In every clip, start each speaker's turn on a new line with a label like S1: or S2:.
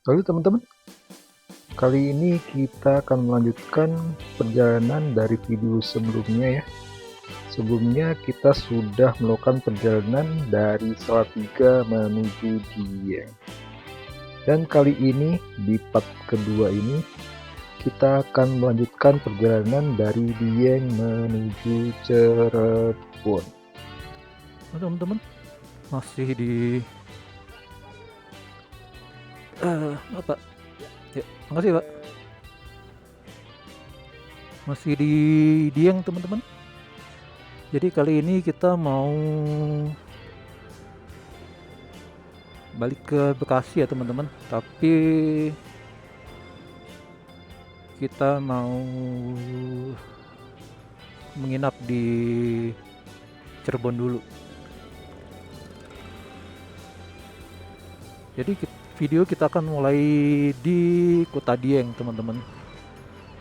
S1: Halo teman-teman, kali ini kita akan melanjutkan perjalanan dari video sebelumnya ya. Sebelumnya kita sudah melakukan perjalanan dari Salatiga menuju Dieng. Dan kali ini di part kedua ini kita akan melanjutkan perjalanan dari Dieng menuju Cirebon.
S2: Teman-teman masih di Bapak ya, makasih Pak, masih di Dieng teman-teman. Jadi kali ini kita mau balik ke Bekasi ya teman-teman, tapi kita mau menginap di Cirebon dulu. Jadi video kita akan mulai di Kota Dieng teman-teman.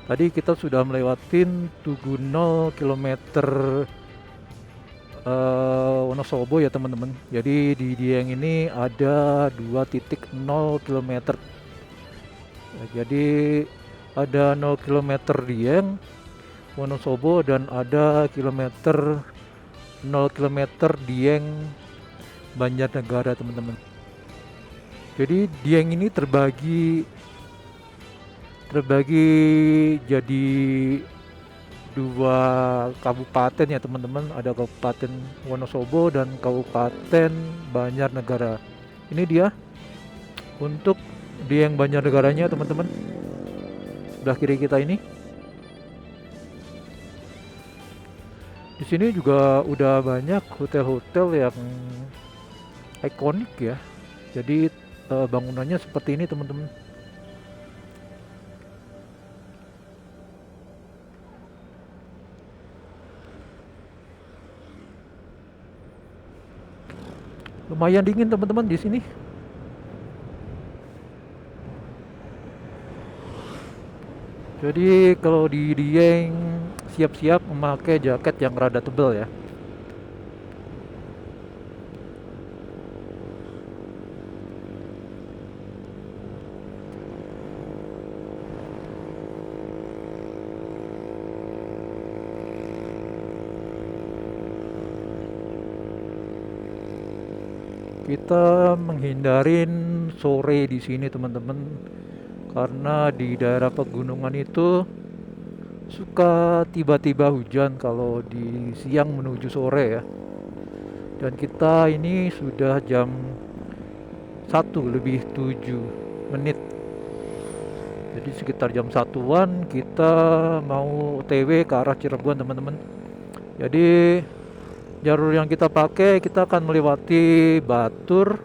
S2: Tadi kita sudah melewatin Tugu 0 kilometer Wonosobo ya teman-teman. Jadi di Dieng ini ada 2.0 kilometer. Jadi ada 0 kilometer Dieng, Wonosobo, dan ada kilometer 0 kilometer Dieng Banjarnegara teman-teman. Jadi Dieng ini terbagi jadi dua kabupaten ya teman-teman. Ada Kabupaten Wonosobo dan Kabupaten Banjarnegara. Ini dia untuk Dieng Banjarnegaranya teman-teman, sebelah kiri kita ini. Di sini juga udah banyak hotel-hotel yang ikonik ya. Jadi bangunannya seperti ini teman-teman. Lumayan dingin teman-teman di sini. Jadi kalau di Dieng siap-siap memakai jaket yang rada tebal ya. Kita menghindarin sore di sini teman-teman, karena di daerah pegunungan itu suka tiba-tiba hujan kalau di siang menuju sore ya. Dan kita ini sudah jam 1 lebih 7 menit. Jadi sekitar jam 1-an kita mau OTW ke arah Cirebon teman-teman. Jadi jalur yang kita pakai, kita akan melewati Batur.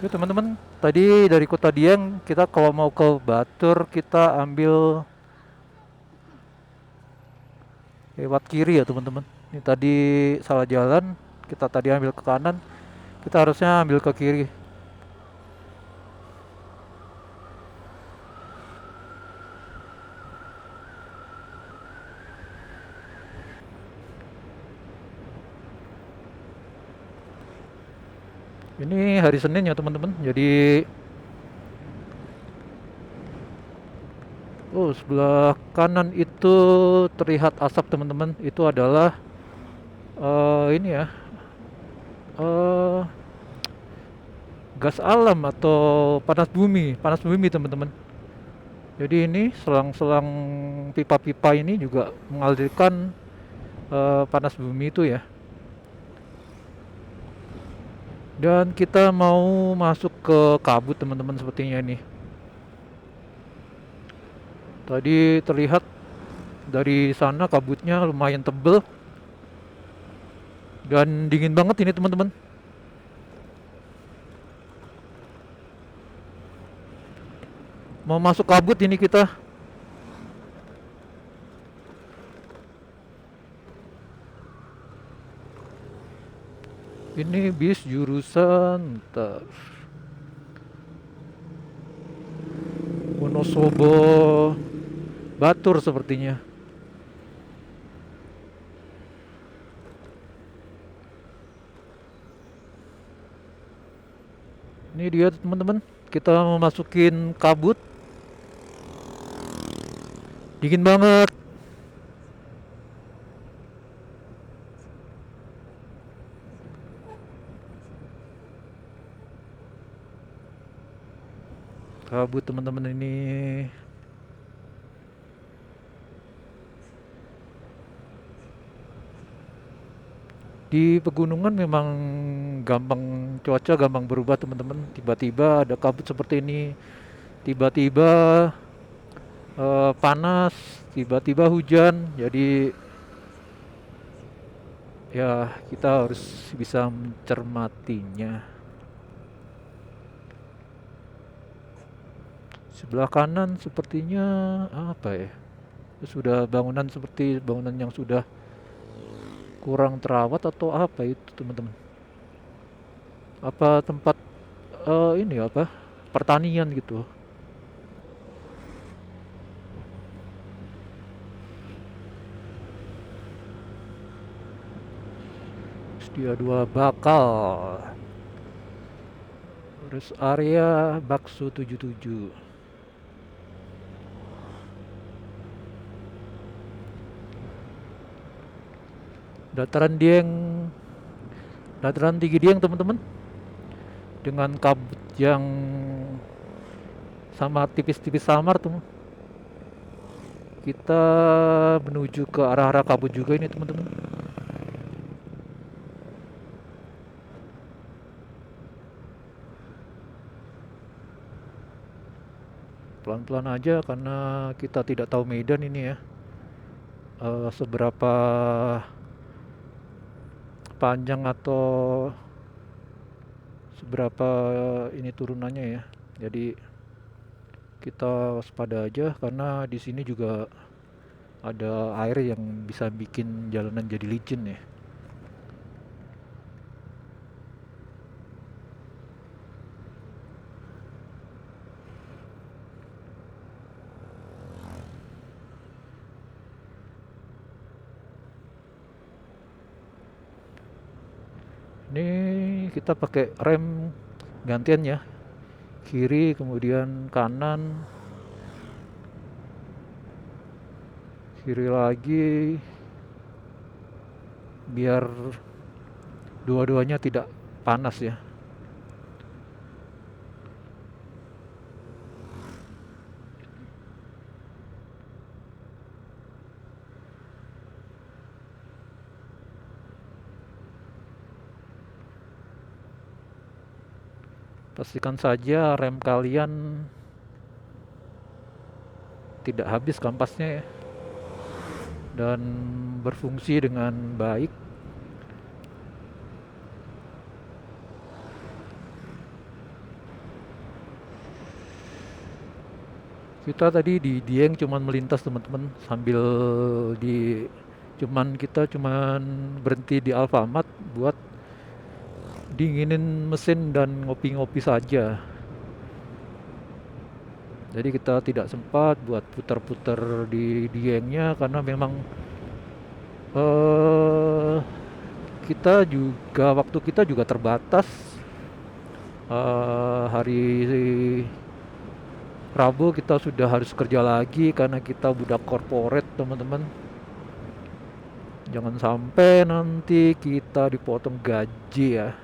S2: Oke teman-teman, tadi dari Kota Dieng kita kalau mau ke Batur kita ambil lewat kiri ya teman-teman. Ini tadi salah jalan, kita tadi ambil ke kanan, kita harusnya ambil ke kiri. Ini hari Senin ya teman-teman. Jadi sebelah kanan itu terlihat asap teman-teman. Itu adalah ini ya, eh, gas alam atau panas bumi teman-teman. Jadi ini selang-selang pipa-pipa ini juga mengalirkan panas bumi itu ya. Dan kita mau masuk ke kabut teman-teman sepertinya ini. Tadi terlihat dari sana kabutnya lumayan tebel dan dingin banget ini teman-teman. Mau masuk kabut ini kita. Ini bis jurusan Wonosobo Batur sepertinya. Ini dia teman-teman, kita memasukin kabut, dingin banget. Kabut teman-teman ini. Di pegunungan memang gampang, cuaca gampang berubah teman-teman. Tiba-tiba ada kabut seperti ini, tiba-tiba panas, tiba-tiba hujan. Jadi ya kita harus bisa mencermatinya. Sebelah kanan sepertinya apa ya? Sudah bangunan seperti bangunan yang sudah kurang terawat atau apa itu teman-teman? Apa tempat ini apa? Pertanian gitu. Dia dua bakal. Terus area bakso 77. Dataran Dieng, dataran tinggi Dieng teman-teman. Dengan kabut yang sama tipis-tipis samar tuh. Kita menuju ke arah-arah kabut juga ini teman-teman. Pelan-pelan aja karena kita tidak tahu medan ini ya. Seberapa panjang atau seberapa ini turunannya ya. Jadi kita waspada aja karena di sini juga ada air yang bisa bikin jalanan jadi licin ya. Ini kita pakai rem gantian ya. Kiri kemudian kanan, kiri lagi biar dua-duanya tidak panas ya. Pastikan saja rem kalian tidak habis kampasnya ya dan berfungsi dengan baik. Kita tadi di Dieng cuman melintas teman-teman sambil di kita cuman berhenti di Alfamart buat dinginin mesin dan ngopi-ngopi saja. Jadi kita tidak sempat buat putar-putar di Diengnya karena memang eh kita juga waktu kita juga terbatas. Hari Rabu kita sudah harus kerja lagi karena kita budak korporat teman-teman. Jangan sampai nanti kita dipotong gaji ya.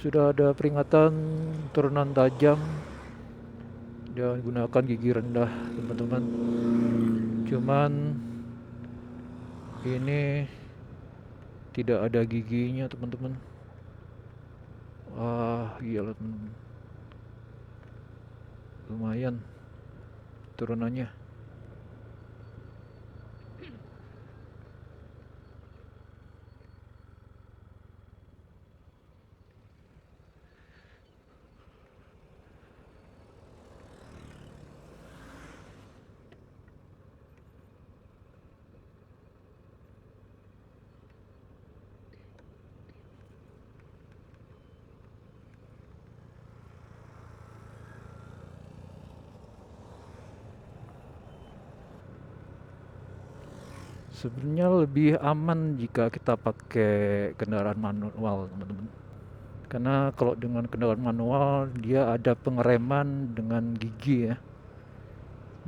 S2: Sudah ada peringatan turunan tajam. Jangan gunakan gigi rendah teman-teman. Cuman ini tidak ada giginya teman-teman. Wah iyalah teman-teman. Lumayan turunannya. Sebenarnya lebih aman jika kita pakai kendaraan manual, teman-teman. Karena kalau dengan kendaraan manual dia ada pengereman dengan gigi ya.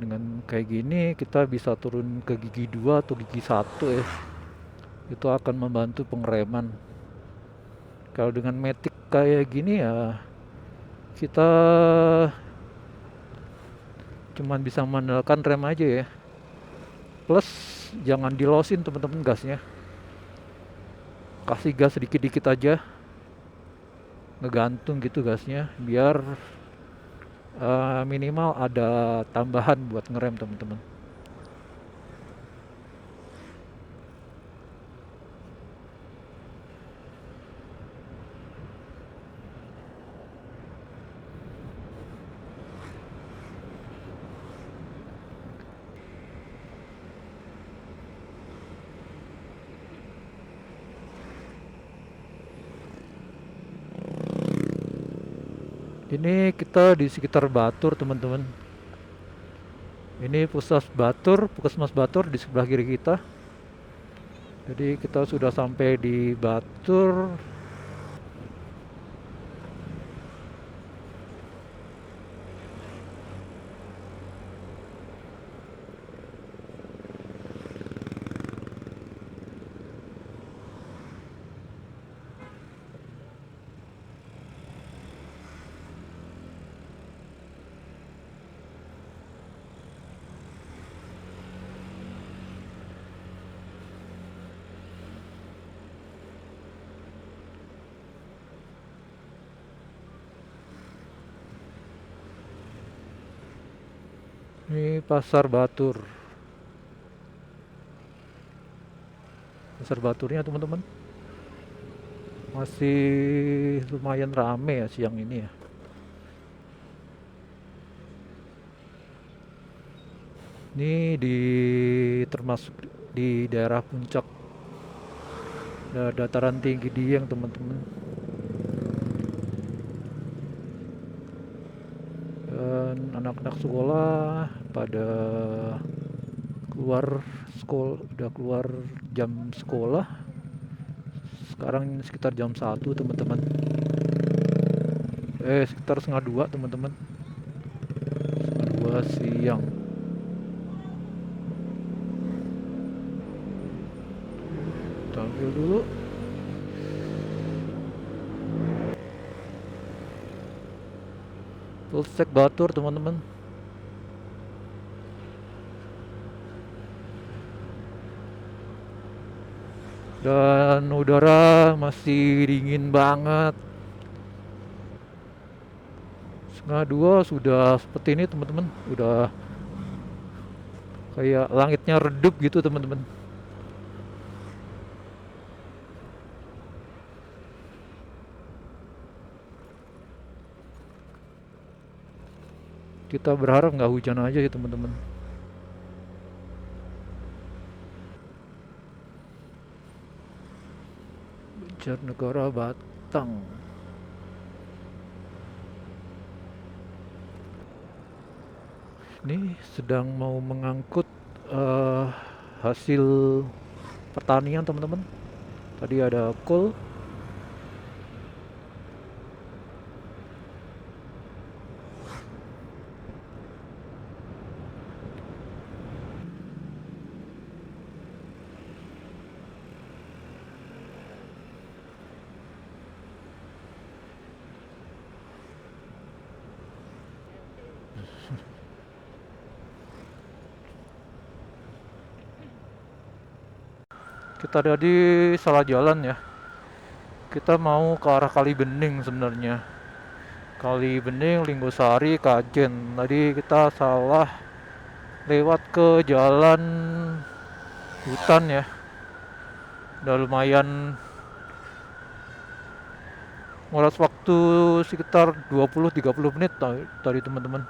S2: Dengan kayak gini kita bisa turun ke gigi 2 atau gigi 1 ya. Itu akan membantu pengereman. Kalau dengan matic kayak gini ya kita cuman bisa mengandalkan rem aja ya. Plus jangan dilosin teman-teman gasnya. Kasih gas sedikit-dikit aja, ngegantung gitu gasnya biar minimal ada tambahan buat ngerem teman-teman. Ini kita di sekitar Batur teman-teman. Ini Puskesmas Batur di sebelah kiri kita. Jadi kita sudah sampai di Batur. Ini Pasar Batur. Pasar Baturnya teman-teman masih lumayan rame ya siang ini ya. Ini termasuk di daerah puncak dataran tinggi Dieng teman-teman. Dan anak-anak sekolah pada udah keluar jam sekolah. Sekarang sekitar jam 1 teman-teman. Sekitar setengah 2 teman-teman. Setengah 2 siang. Tampil dulu. Polsek Batur teman-teman. Dan udara masih dingin banget. Setengah 2 sudah seperti ini teman-teman. Udah kayak langitnya redup gitu teman-teman. Kita berharap nggak hujan aja ya teman-teman. Banjarnegara Batang. Ini sedang mau mengangkut hasil pertanian teman-teman. Tadi ada kol. Kita ada di salah jalan ya. Kita mau ke arah Kali Bening sebenarnya. Kali Bening, Linggosari, Kajen. Tadi kita salah lewat ke jalan hutan ya. Udah lumayan nguras waktu sekitar 20-30 menit tadi teman-teman.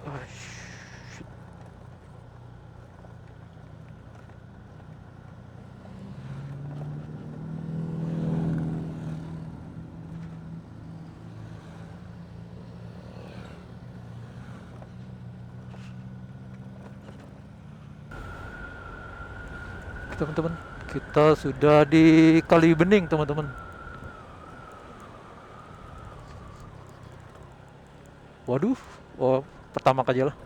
S2: Ah, shit. Teman-teman, kita sudah di Kali Bening teman-teman. Waduh, oh, pertama aja lah.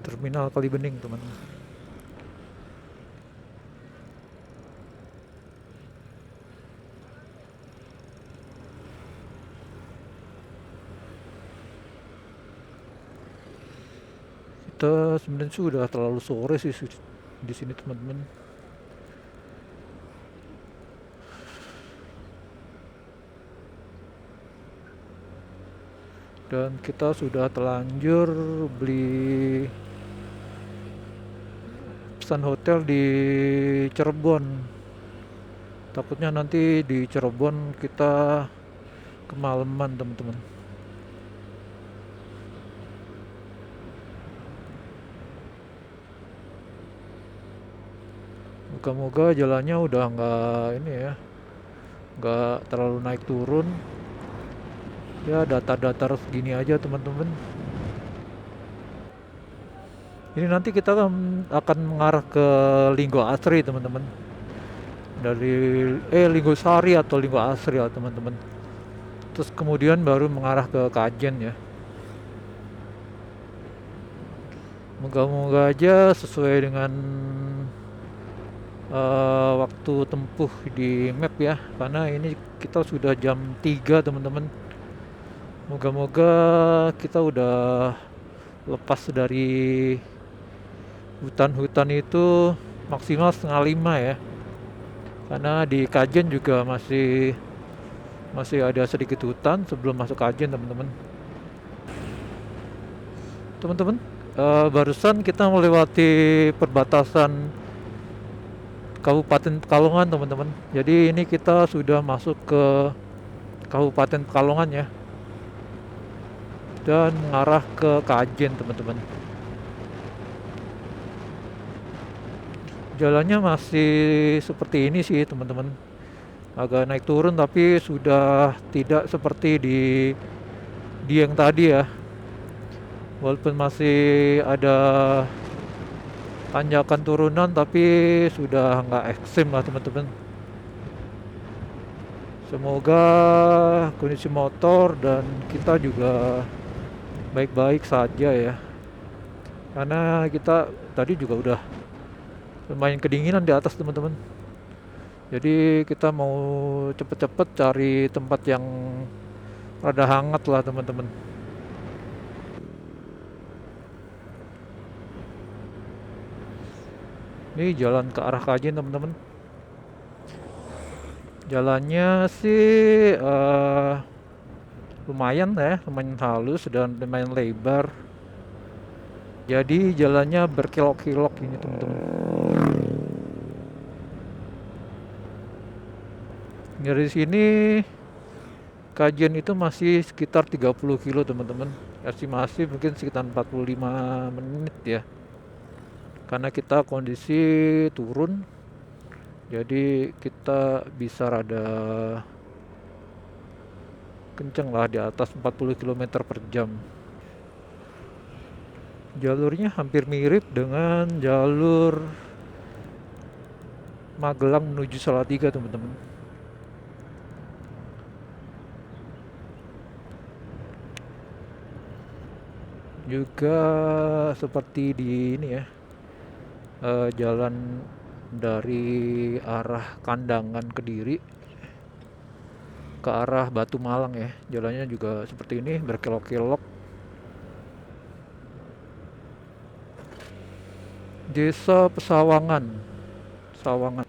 S2: Terminal Kali Bening teman-teman. Kita sebenarnya sudah terlalu sore sih di sini teman-teman. Dan kita sudah terlanjur beli pesan hotel di Cirebon. Takutnya nanti di Cirebon kita kemalaman teman-teman. Moga-moga jalannya udah nggak ini ya, nggak terlalu naik turun. Ya datar-datar segini aja teman-teman. Ini nanti kita akan mengarah ke Linggo Asri teman-teman. Dari Linggo Sari atau Linggo Asri ya teman-teman. Terus kemudian baru mengarah ke Kajen ya. Moga-moga aja sesuai dengan waktu tempuh di map ya. Karena ini kita sudah jam 3 teman-teman. Moga-moga kita udah lepas dari hutan-hutan itu maksimal setengah 5 ya. Karena di Kajen juga masih ada sedikit hutan sebelum masuk Kajen teman-teman. Teman-teman, barusan kita melewati perbatasan Kabupaten Pekalongan teman-teman. Jadi ini kita sudah masuk ke Kabupaten Pekalongan ya. Dan mengarah ke Kajen teman-teman. Jalannya masih seperti ini sih teman-teman. Agak naik turun tapi sudah tidak seperti di yang tadi ya. Walaupun masih ada tanjakan turunan tapi sudah nggak ekstrim lah teman-teman. Semoga kondisi motor dan kita juga baik-baik saja ya. Karena kita tadi juga udah lumayan kedinginan di atas teman-teman. Jadi kita mau cepet-cepet cari tempat yang rada hangat lah teman-teman. Ini jalan ke arah Kajen teman-teman. Jalannya sih lumayan ya, lumayan halus dan lumayan lebar. Jadi jalannya berkelok-kelok ini teman-teman. Dari sini Kajen itu masih sekitar 30 kilo teman-teman. Estimasi mungkin sekitar 45 menit ya. Karena kita kondisi turun, jadi kita bisa rada kenceng lah di atas 40 km per jam. Jalurnya hampir mirip dengan jalur Magelang menuju Salatiga teman-teman. Juga seperti di ini ya, jalan dari arah Kandangan Kediri ke arah Batu Malang ya. Jalannya juga seperti ini, berkelok-kelok. Desa Pesawangan. Sawangan.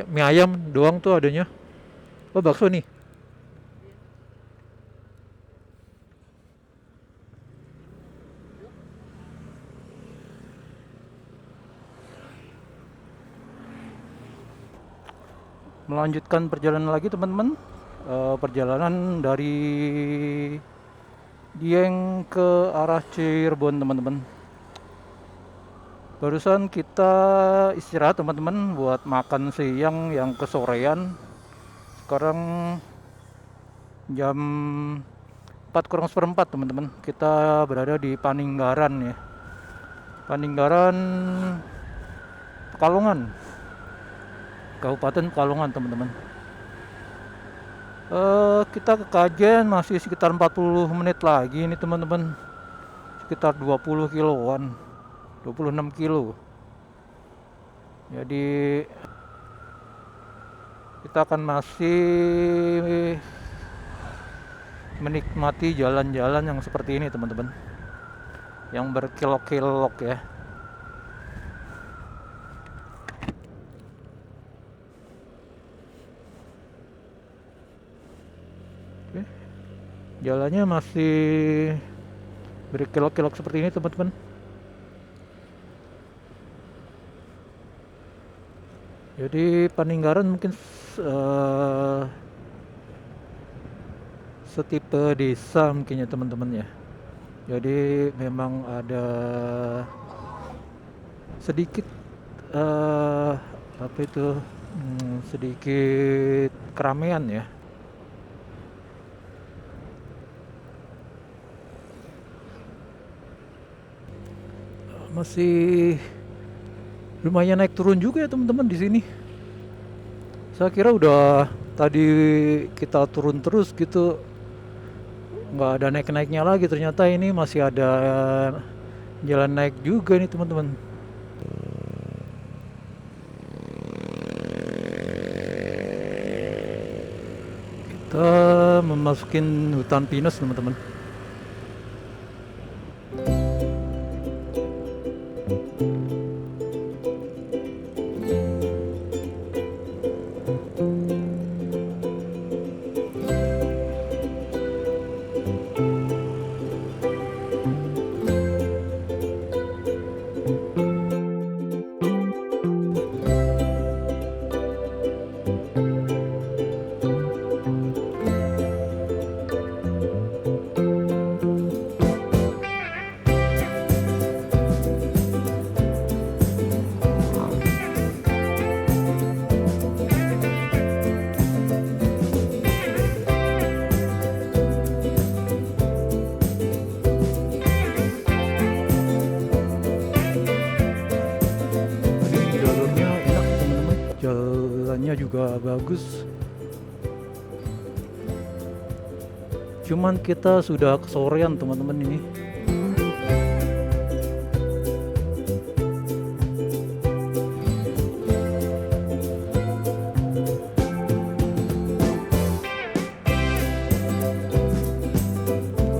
S2: Mie ayam doang tuh adanya. Oh, bakso nih. Melanjutkan perjalanan lagi teman-teman. Perjalanan dari Dieng ke arah Cirebon teman-teman. Barusan kita istirahat teman-teman buat makan siang yang kesorean. Sekarang jam 4 kurang seperempat teman-teman. Kita berada di Paninggaran ya. Paninggaran Pekalongan. Kabupaten Pekalongan teman-teman. Kita ke Kajen masih sekitar 40 menit lagi ini teman-teman. Sekitar 20 kiloan. 26 kilo. Jadi kita akan masih menikmati jalan-jalan yang seperti ini teman-teman, yang berkelok-kelok ya. Oke. Jalannya masih berkelok-kelok seperti ini teman-teman. Jadi Paninggaran mungkin setipe desa mungkin ya teman-teman ya. Jadi memang ada sedikit apa itu sedikit keramaian ya. Masih lumayan naik turun juga ya teman-teman di sini. Saya kira udah tadi kita turun terus gitu, nggak ada naik-naiknya lagi. Ternyata ini masih ada jalan naik juga nih teman-teman. Kita memasukin hutan pinus teman-teman. Jalurnya enak teman-teman, jalannya juga bagus. Cuman kita sudah kesorean teman-teman ini.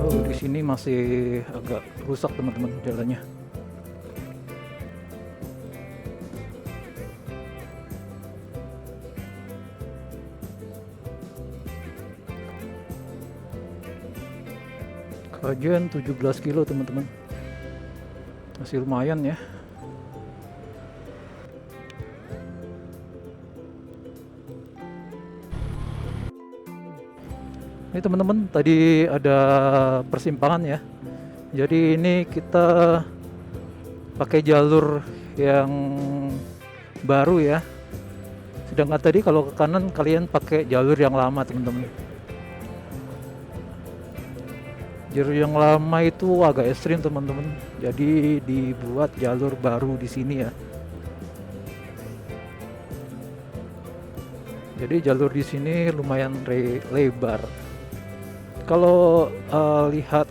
S2: Oh, di sini masih agak rusak teman-teman jalannya. Kajian 17 kilo teman-teman, masih lumayan ya. Ini teman-teman, tadi ada persimpangan ya. Jadi ini kita pakai jalur yang baru ya. Sedangkan tadi kalau ke kanan kalian pakai jalur yang lama teman-teman. Jalur yang lama itu agak ekstrim teman-teman. Jadi dibuat jalur baru di sini ya. Jadi jalur di sini lumayan lebar. Kalau lihat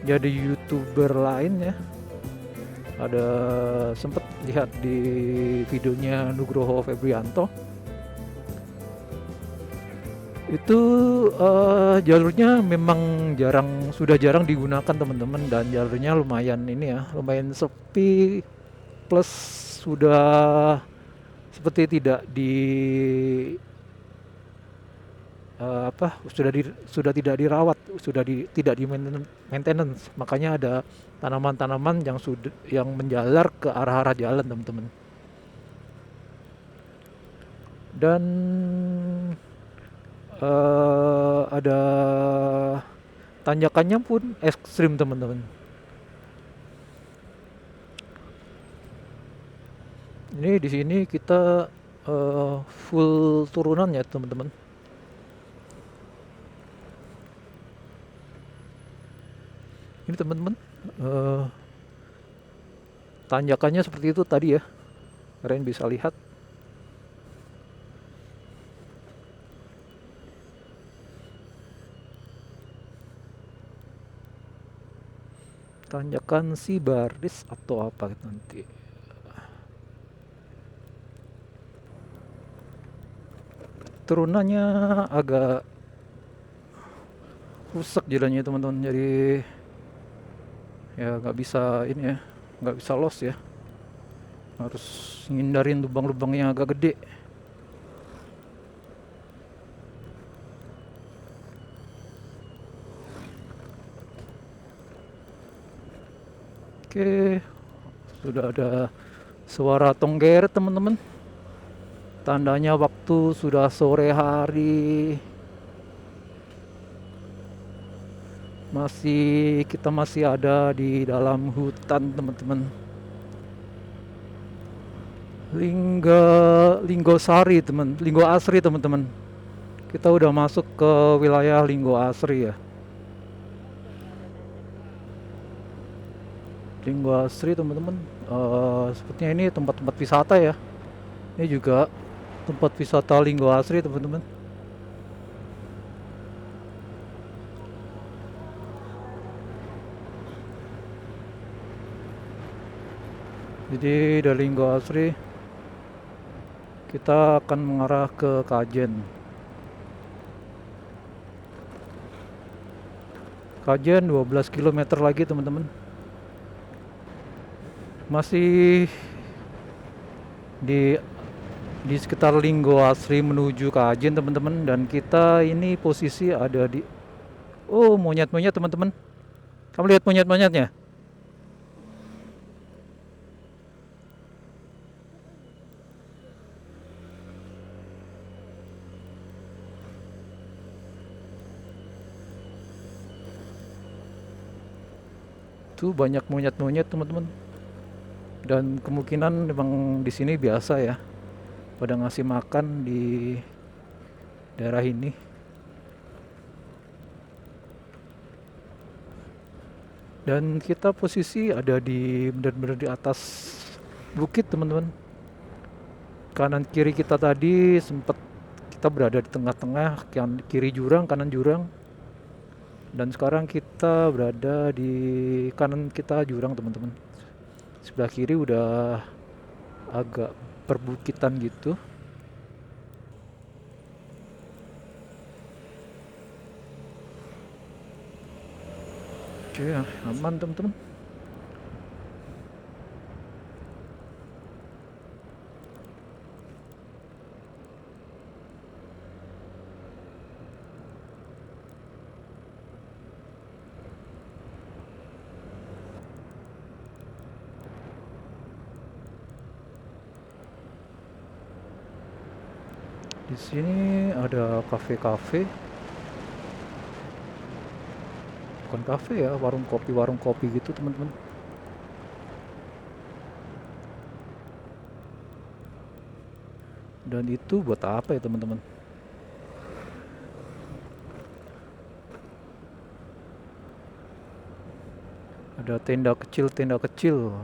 S2: jadi YouTuber lain ya, ada sempet lihat di videonya Nugroho Febrianto. Itu jalurnya memang sudah jarang digunakan teman-teman, dan jalurnya lumayan ini ya, lumayan sepi, plus sudah seperti tidak di sudah tidak dirawat, tidak di maintenance, makanya ada tanaman-tanaman yang menjalar ke arah-arah jalan teman-teman. Dan ada tanjakannya pun ekstrim teman-teman. Ini di sini kita full turunan ya teman-teman. Ini teman-teman, tanjakannya seperti itu tadi ya, kalian bisa lihat. Tanjakan Sibaris atau apa nanti. Turunannya agak rusak jalannya teman-teman, jadi ya nggak bisa ini ya, nggak bisa los ya, harus ngindarin lubang-lubang yang agak gede. Oke, sudah ada suara tongger teman-teman, tandanya waktu sudah sore hari. Kita masih ada di dalam hutan teman-teman. Linggo Asri teman-teman. Kita udah masuk ke wilayah Linggo Asri ya. Linggo Asri teman-teman, sepertinya ini tempat-tempat wisata ya. Ini juga tempat wisata Linggo Asri teman-teman. Jadi dari Linggo Asri kita akan mengarah ke Kajen. Kajen 12 km lagi teman-teman. Masih di sekitar Linggo Asri menuju Kajen teman-teman, dan kita ini posisi ada di monyet-monyet teman-teman. Kamu lihat monyet-monyetnya? Tuh banyak monyet-monyet teman-teman. Dan kemungkinan memang di sini biasa ya, pada ngasih makan di daerah ini. Dan kita posisi ada benar-benar di atas bukit teman-teman. Kanan kiri kita tadi kita berada di tengah-tengah, kiri jurang, kanan jurang. Dan sekarang kita berada di kanan kita jurang teman-teman. Sebelah kiri udah agak perbukitan gitu. Oke, aman teman-teman. Di sini ada kafe-kafe. Bukan kafe ya, warung kopi gitu teman-teman. Dan itu buat apa ya teman-teman? Ada tenda kecil.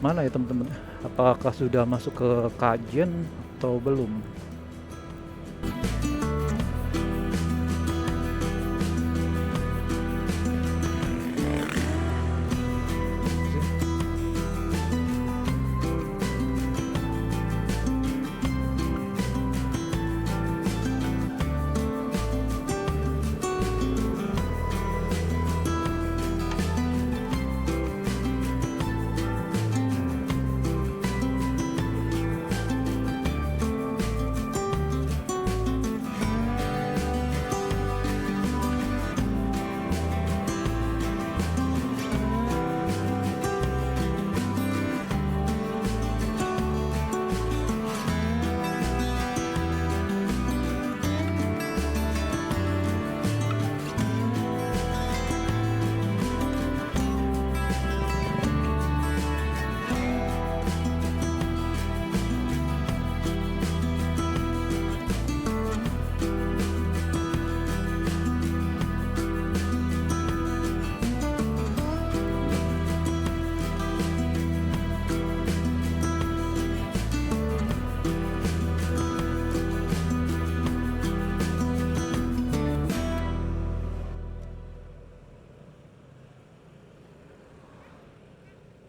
S2: Mana ya teman-teman? Apakah sudah masuk ke kajian atau belum?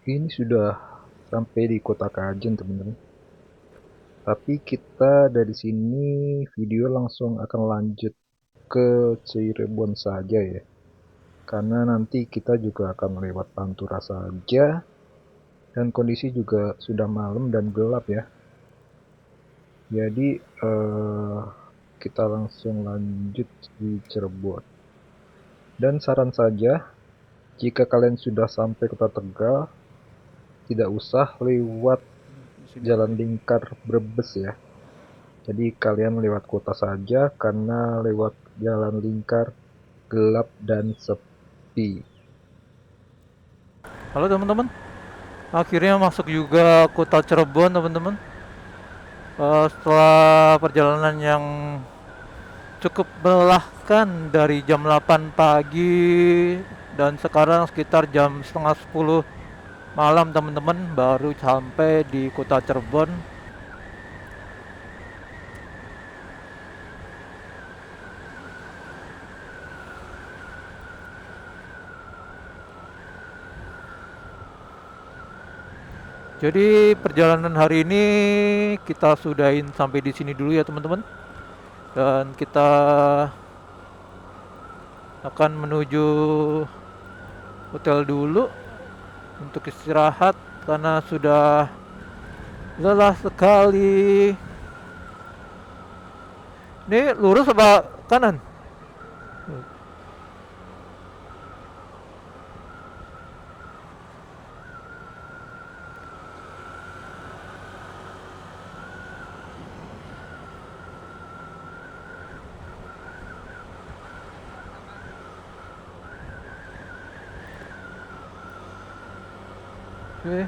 S1: Ini sudah sampai di kota Kajen, teman-teman. Tapi kita dari sini video langsung akan lanjut ke Cirebon saja ya. Karena nanti kita juga akan lewat Pantura saja. Dan kondisi juga sudah malam dan gelap ya. Jadi kita langsung lanjut di Cirebon. Dan saran saja, jika kalian sudah sampai kota Tegal, tidak usah lewat jalan lingkar Brebes ya. Jadi kalian lewat kota saja, karena lewat jalan lingkar gelap dan sepi.
S2: Halo teman-teman, akhirnya masuk juga kota Cirebon teman-teman. Setelah perjalanan yang cukup melelahkan dari jam 8 pagi dan sekarang sekitar jam setengah 10 malam teman-teman baru sampai di kota Cirebon. Jadi perjalanan hari ini kita sudahin sampai di sini dulu ya teman-teman. Dan kita akan menuju hotel dulu untuk istirahat karena sudah lelah sekali. Ini lurus apa kanan? Oke.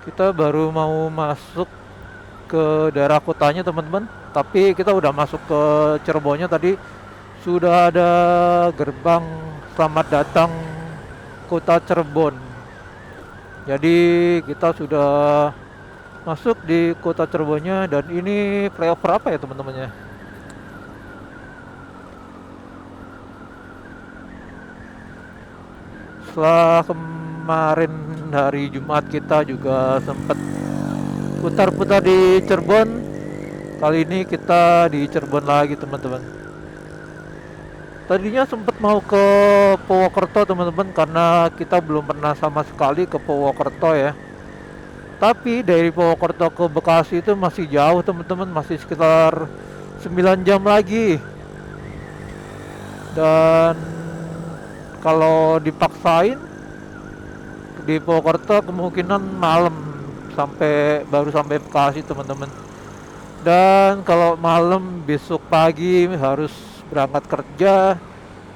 S2: Kita baru mau masuk ke daerah kotanya teman-teman. Tapi kita udah masuk ke Cirebonnya tadi. Sudah ada gerbang selamat datang kota Cirebon. Jadi kita sudah masuk di kota Cirebonnya dan ini flyover apa ya teman-temannya? Setelah kemarin hari Jumat kita juga sempat putar-putar di Cirebon, kali ini kita di Cirebon lagi teman-teman. Tadinya sempat mau ke Purwokerto teman-teman karena kita belum pernah sama sekali ke Purwokerto ya. Tapi dari Purwokerto ke Bekasi itu masih jauh teman-teman, masih sekitar 9 jam lagi. Dan kalau dipaksain di Purwokerto kemungkinan malam baru sampai Bekasi teman-teman. Dan kalau malam besok pagi harus berangkat kerja,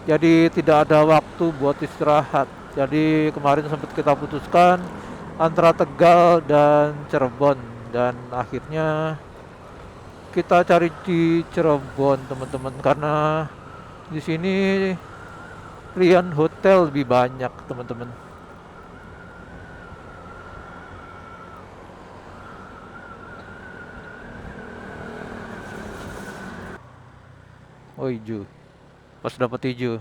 S2: jadi tidak ada waktu buat istirahat. Jadi kemarin sempat kita putuskan antara Tegal dan Cirebon dan akhirnya kita cari di Cirebon teman-teman karena di sini pilihan hotel lebih banyak teman-teman. Oh, hijau. Pas dapat hijau.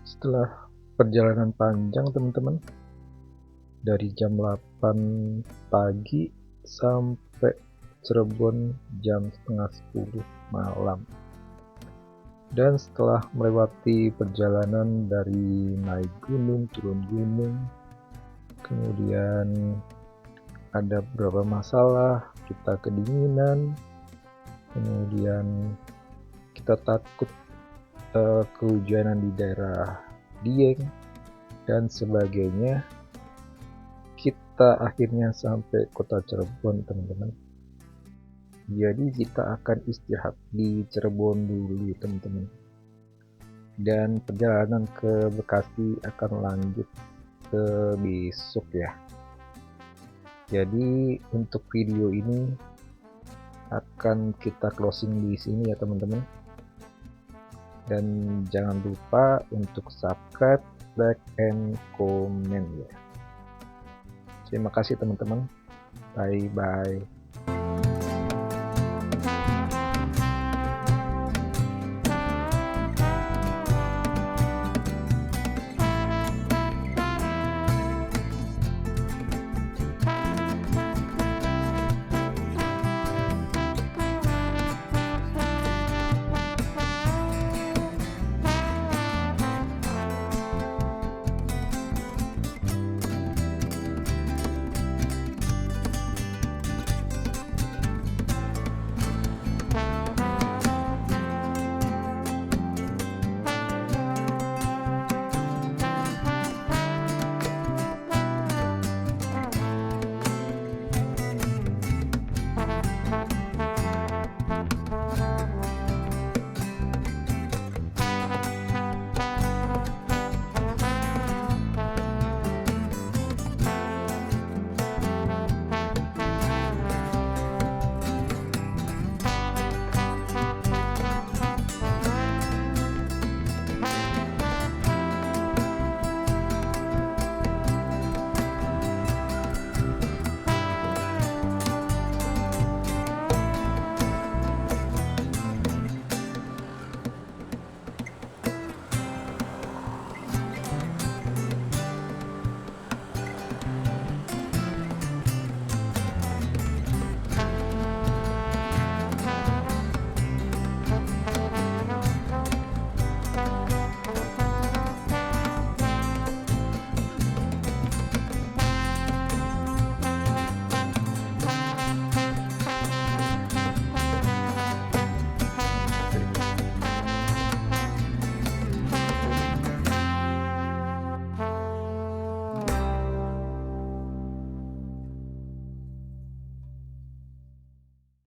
S1: Setelah perjalanan panjang teman-teman, dari jam 8 pagi sampai Cirebon jam setengah 10 malam. Dan setelah melewati perjalanan dari naik gunung, turun gunung, kemudian ada beberapa masalah, kita kedinginan, kemudian kita takut kehujanan di daerah Dieng dan sebagainya, kita akhirnya sampai kota Cirebon teman-teman. Jadi kita akan istirahat di Cirebon dulu teman-teman, dan perjalanan ke Bekasi akan lanjut ke besok ya. Jadi untuk video ini akan kita closing di sini ya teman-teman, dan jangan lupa untuk subscribe, like, and comment ya. Terima kasih teman-teman. Bye bye.